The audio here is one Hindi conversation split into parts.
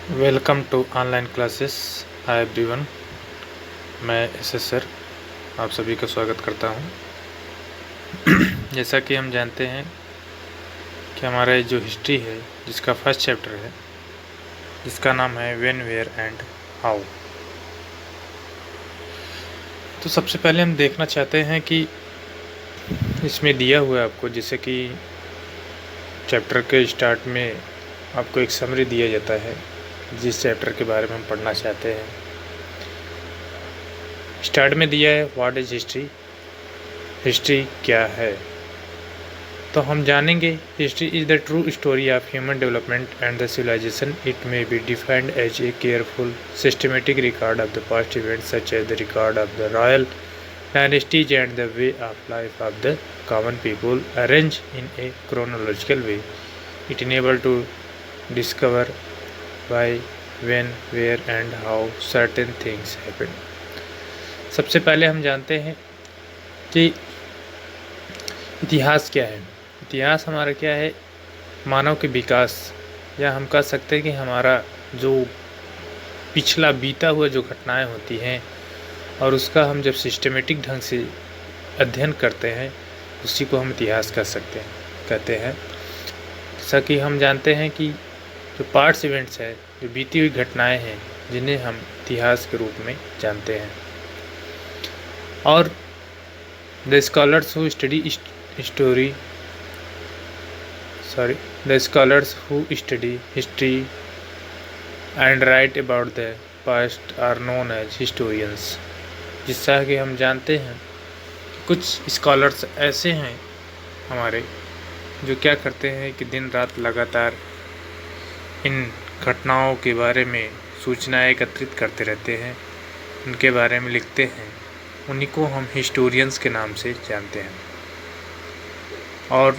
Welcome to online classes. Hi everyone, मैं एस सर आप सभी का स्वागत करता हूं। जैसा कि हम जानते हैं कि हमारा जो हिस्ट्री है, जिसका फर्स्ट चैप्टर है, जिसका नाम है व्हेन, वेयर एंड हाउ। तो सबसे पहले हम देखना चाहते हैं कि इसमें दिया हुआ है आपको, जैसे कि चैप्टर के स्टार्ट में आपको एक समरी दिया जाता है जिस चैप्टर के बारे में हम पढ़ना चाहते हैं। स्टार्ट में दिया है व्हाट इज हिस्ट्री, हिस्ट्री क्या है। तो हम जानेंगे history is the true story of human development and the civilization. It may be defined as a careful systematic record of the past events such as the record of the royal dynasties and the way of life of the common people arrange in a chronological way. It enable to discover why, when, where and how certain things happen. सबसे पहले हम जानते हैं कि इतिहास क्या है। इतिहास हमारा क्या है? मानव के विकास, या हम कह सकते हैं कि हमारा जो पिछला बीता हुआ जो घटनाएं होती हैं और उसका हम जब सिस्टमेटिक ढंग से अध्ययन करते हैं, उसी को हम इतिहास कहते हैं। जैसा कि हम जानते हैं कि जो पास्ट इवेंट्स है, जो बीती हुई घटनाएं हैं, जिन्हें हम इतिहास के रूप में जानते हैं। और the scholars who study history and write about the past are known as historians। जिससे कि हम जानते हैं कि कुछ स्कॉलर्स ऐसे हैं हमारे जो क्या करते हैं कि दिन रात लगातार इन घटनाओं के बारे में सूचनाएं एकत्रित करते रहते हैं, उनके बारे में लिखते हैं। उन्हीं को हम हिस्टोरियंस के नाम से जानते हैं। और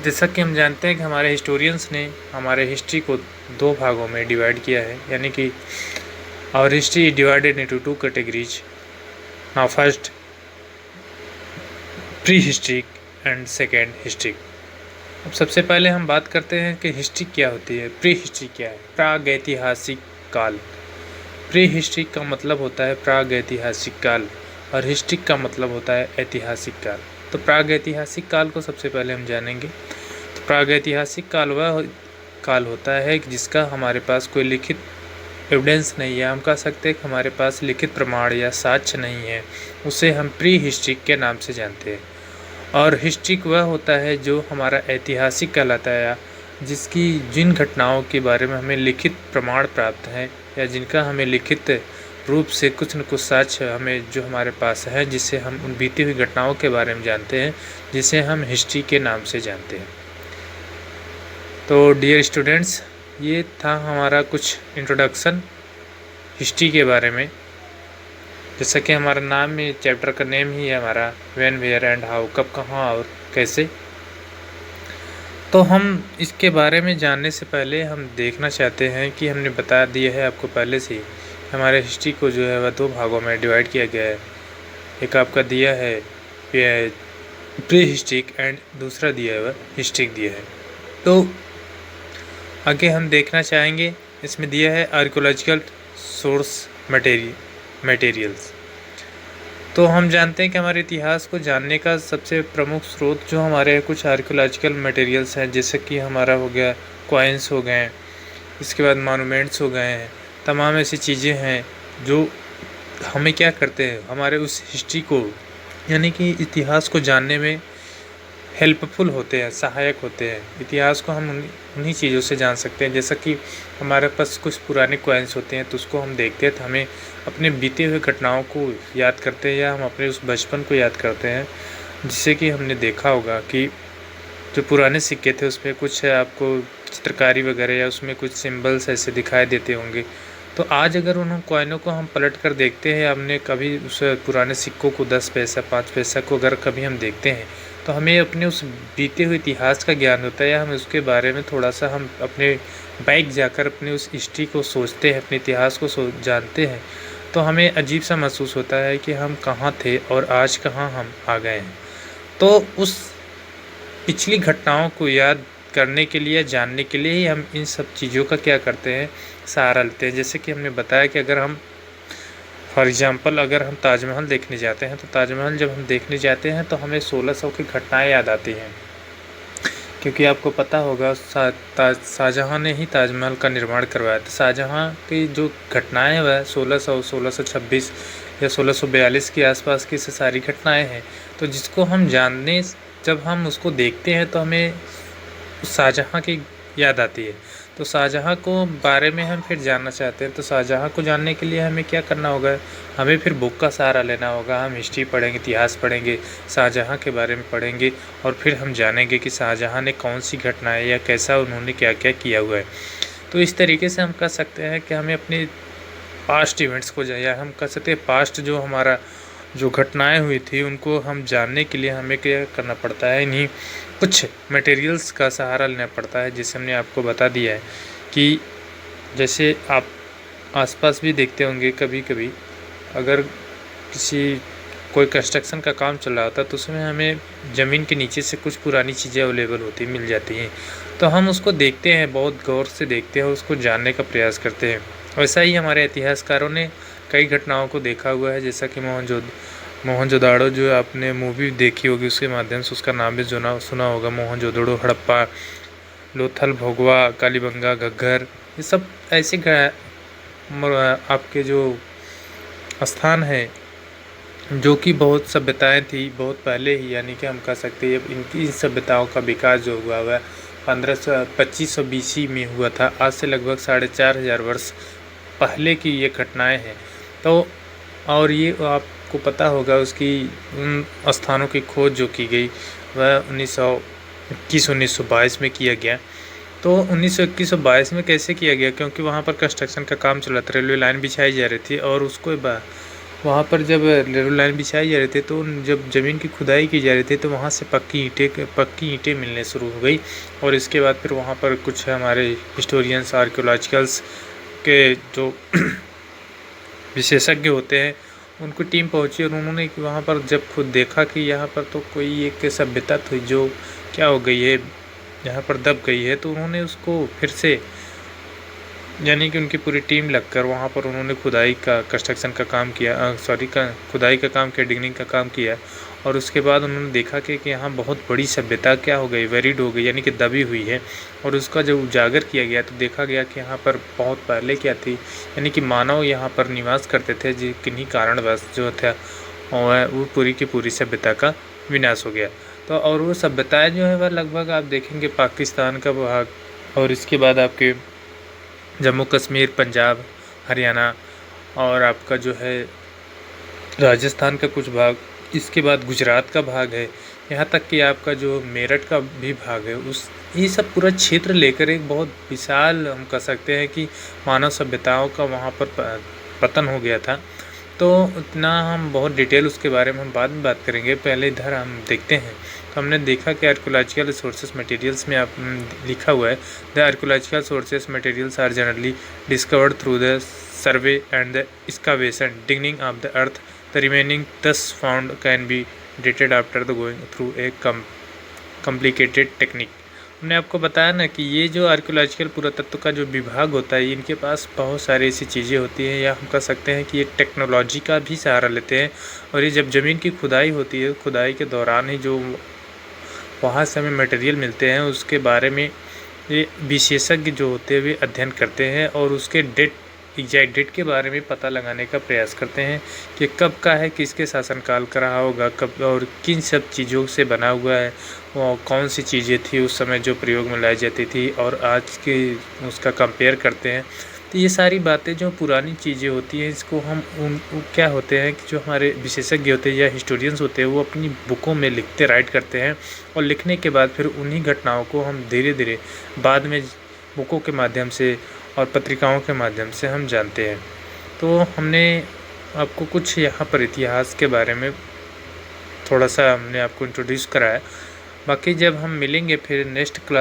जैसा कि हम जानते हैं कि हमारे हिस्टोरियंस ने हमारे हिस्ट्री को दो भागों में डिवाइड किया है, यानी कि our history divided into two categories. Now first prehistoric and second historic. अब सबसे पहले हम बात करते हैं कि हिस्ट्री क्या होती है, प्री हिस्ट्री क्या है। प्रागैतिहासिक काल। प्री हिस्ट्री का मतलब होता है प्रागैतिहासिक काल और हिस्ट्री का मतलब होता है ऐतिहासिक काल। तो प्रागैतिहासिक काल को सबसे पहले हम जानेंगे। तो प्रागैतिहासिक काल वह काल होता है जिसका हमारे पास कोई लिखित एविडेंस नहीं है, हम कह सकते हैं कि हमारे पास लिखित प्रमाण या साक्ष्य नहीं है, उसे हम प्री हिस्ट्री के नाम से जानते हैं। और हिस्ट्री वह होता है जो हमारा ऐतिहासिक कहलाता है, जिसकी जिन घटनाओं के बारे में हमें लिखित प्रमाण प्राप्त हैं या जिनका हमें लिखित रूप से कुछ न कुछ साक्ष्य हमें जो हमारे पास है, जिससे हम उन बीती हुई घटनाओं के बारे में जानते हैं, जिसे हम हिस्ट्री के नाम से जानते हैं। तो डियर स्टूडेंट्स, ये था हमारा कुछ इंट्रोडक्शन हिस्ट्री के बारे में। जैसा कि हमारा नाम में, चैप्टर का नेम ही है हमारा व्हेन, वेयर एंड हाउ, कब, कहाँ और कैसे। तो हम इसके बारे में जानने से पहले हम देखना चाहते हैं कि हमने बता दिया है आपको पहले से, हमारे हिस्ट्री को जो है वह दो भागों में डिवाइड किया गया है। एक आपका दिया है प्री हिस्ट्रिक एंड दूसरा दिया है वह हिस्ट्रिक दिया है। तो आगे हम देखना चाहेंगे, इसमें दिया है आर्कियोलॉजिकल सोर्स मटेरियल्स। तो हम जानते हैं कि हमारे इतिहास को जानने का सबसे प्रमुख स्रोत जो हमारे कुछ आर्कियोलॉजिकल मटेरियल्स हैं, जैसे कि हमारा हो गया कॉइन्स हो गए, इसके बाद मॉन्यूमेंट्स हो गए हैं। तमाम ऐसी चीज़ें हैं जो हमें क्या करते हैं, हमारे उस हिस्ट्री को यानी कि इतिहास को जानने में हेल्पफुल होते हैं, सहायक होते हैं। इतिहास को हम उन्हीं चीज़ों से जान सकते हैं। जैसा कि हमारे पास कुछ पुराने कॉइन्स होते हैं, तो उसको हम देखते हैं तो हमें अपने बीते हुए घटनाओं को याद करते हैं, या हम अपने उस बचपन को याद करते हैं। जिससे कि हमने देखा होगा कि जो पुराने सिक्के थे उसमें कुछ आपको चित्रकारी वगैरह या उसमें कुछ सिंबल्स ऐसे दिखाई देते होंगे। तो आज अगर उन कॉइनों को हम पलट कर देखते हैं, हमने कभी उस पुराने सिक्कों को 10 पैसा 5 पैसा को अगर कभी हम देखते हैं, तो हमें अपने उस बीते हुए इतिहास का ज्ञान होता है, या हम उसके बारे में थोड़ा सा हम अपने बैक जाकर अपने उस हिस्ट्री को सोचते हैं, अपने इतिहास को जानते हैं, तो हमें अजीब सा महसूस होता है कि हम कहाँ थे और आज कहाँ हम आ गए हैं। तो उस पिछली घटनाओं को याद करने के लिए, जानने के लिए ही हम इन सब चीज़ों का क्या करते हैं, सहारा लेते हैं। जैसे कि हमने बताया कि अगर हम फॉर एग्ज़ाम्पल अगर हम ताजमहल देखने जाते हैं तो ताजमहल जब हम देखने जाते हैं तो हमें 1600 की घटनाएं याद आती हैं, क्योंकि आपको पता होगा शाहजहाँ ने ही ताजमहल का निर्माण करवाया था। शाहजहाँ की जो घटनाएं वह 1626 या 1642 के आसपास की सारी घटनाएं हैं। तो जिसको हम जानने, जब हम उसको देखते हैं तो हमें शाहजहाँ की याद आती है। तो शाहजहाँ को बारे में हम फिर जानना चाहते हैं, तो शाहजहाँ को जानने के लिए हमें क्या करना होगा, हमें फिर बुक का सहारा लेना होगा। हम हिस्ट्री पढ़ेंगे, इतिहास पढ़ेंगे, शाहजहाँ के बारे में पढ़ेंगे और फिर हम जानेंगे कि शाहजहाँ ने कौन सी घटनाएं या कैसा उन्होंने क्या क्या किया हुआ है। तो इस तरीके से हम कह सकते हैं कि हमें अपने पास्ट इवेंट्स को या हम कह सकते हैं पास्ट जो हमारा जो घटनाएं हुई थी उनको हम जानने के लिए हमें क्या करना पड़ता है, इन्हीं कुछ मटेरियल्स का सहारा लेना पड़ता है। जैसे हमने आपको बता दिया है कि जैसे आप आसपास भी देखते होंगे कभी कभी अगर कोई कंस्ट्रक्शन का काम चल रहा होता है तो उसमें हमें ज़मीन के नीचे से कुछ पुरानी चीज़ें अवेलेबल होती मिल जाती हैं। तो हम उसको देखते हैं, बहुत गौर से देखते हैं, उसको जानने का प्रयास करते हैं। वैसा ही हमारे इतिहासकारों ने कई घटनाओं को देखा हुआ है, जैसा कि मोहनजोदाड़ो जो आपने मूवी देखी होगी उसके माध्यम से उसका नाम भी सुना होगा। मोहनजोदड़ो, हड़प्पा, लोथल, भोगवा, कालीबंगा, घग्गर, ये सब ऐसे आपके जो स्थान हैं जो कि बहुत सभ्यताएं थी बहुत पहले ही, यानी कि हम कह सकते हैं इनकी सभ्यताओं का विकास जो हुआ है 2500 BC में हुआ था। आज से लगभग 4500 वर्ष पहले की ये घटनाएं हैं। तो और ये आपको पता होगा उसकी उन स्थानों की खोज जो की गई वह 1921-1922 में किया गया। तो 1921-22 में कैसे किया गया, क्योंकि वहाँ पर कंस्ट्रक्शन का काम चला था, रेलवे लाइन बिछाई जा रही थी और उसको वहाँ पर जब रेलवे लाइन बिछाई जा रही थी तो जब ज़मीन की खुदाई की जा रही थी तो वहाँ से पक्की ईंटें मिलने शुरू हो गई। और इसके बाद फिर वहाँ पर कुछ हमारे हिस्टोरियंस, आर्कियोलॉजिकल्स के जो विशेषज्ञ होते हैं उनको टीम पहुँची और उन्होंने वहाँ पर जब खुद देखा कि यहाँ पर तो कोई एक सभ्यता थी जो क्या हो गई है, यहाँ पर दब गई है, तो उन्होंने उसको फिर से, यानी कि उनकी पूरी टीम लगकर वहाँ पर उन्होंने खुदाई का कंस्ट्रक्शन का काम किया, खुदाई का काम किया, डिगनिंग का काम किया। और उसके बाद उन्होंने देखा कि यहाँ बहुत बड़ी सभ्यता क्या हो गई, वेरिड हो गई, यानी कि दबी हुई है। और उसका जब उजागर किया गया तो देखा गया कि यहाँ पर बहुत पहले क्या थी, यानी कि मानव यहाँ पर निवास करते थे, जो किन्हीं कारणवश जो था वो पूरी की पूरी सभ्यता का विनाश हो गया। तो और वो सभ्यताएँ जो है वह लगभग आप देखेंगे पाकिस्तान का भाग, और इसके बाद आपके जम्मू कश्मीर, पंजाब, हरियाणा और आपका जो है राजस्थान का कुछ भाग, इसके बाद गुजरात का भाग है, यहाँ तक कि आपका जो मेरठ का भी भाग है, ये सब पूरा क्षेत्र लेकर एक बहुत विशाल हम कह सकते हैं कि मानव सभ्यताओं का वहाँ पर पतन हो गया था। तो इतना हम बहुत डिटेल उसके बारे में हम बाद में बात करेंगे, पहले इधर हम देखते हैं। तो हमने देखा कि आर्कियोलॉजिकल सोर्सेस मटेरियल्स में आप लिखा हुआ है, the archaeological sources materials are generally discovered through the survey and the excavation digging of the earth, the remaining thus found can be dated after the going through a complicated technique. हमने आपको बताया ना कि ये जो आर्कियोलॉजिकल पुरातत्व का जो विभाग होता है इनके पास बहुत सारी ऐसी चीज़ें होती हैं, या हम कह सकते हैं कि ये टेक्नोलॉजी का भी सहारा लेते हैं। और ये जब ज़मीन की खुदाई होती है, खुदाई के दौरान ही जो वहाँ से हमें मटेरियल मिलते हैं उसके बारे में ये विशेषज्ञ जो होते हैं वे अध्ययन करते हैं और उसके एग्जैक्ट डेट के बारे में पता लगाने का प्रयास करते हैं कि कब का है, किसके शासनकाल का रहा होगा, कब और किन सब चीज़ों से बना हुआ है, वो कौन सी चीज़ें थी उस समय जो प्रयोग में लाई जाती थी और आज के उसका कंपेयर करते हैं। तो ये सारी बातें जो पुरानी चीज़ें होती हैं इसको हम क्या होते हैं कि जो हमारे विशेषज्ञ होते हैं या हिस्टोरियंस होते हैं वो अपनी बुकों में राइट करते हैं और लिखने के बाद फिर उन्हीं घटनाओं को हम धीरे धीरे बाद में बुकों के माध्यम से और पत्रिकाओं के माध्यम से हम जानते हैं। तो हमने आपको कुछ यहाँ पर इतिहास के बारे में थोड़ा सा हमने आपको इंट्रोड्यूस कराया। बाकी जब हम मिलेंगे फिर नेक्स्ट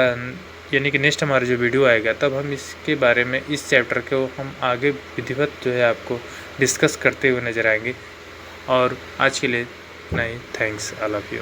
यानी कि नेक्स्ट हमारा जो वीडियो आएगा तब हम इसके बारे में इस चैप्टर को हम आगे विधिवत जो है आपको डिस्कस करते हुए नज़र आएंगे। और आज के लिए इतना ही। Thanks all of you.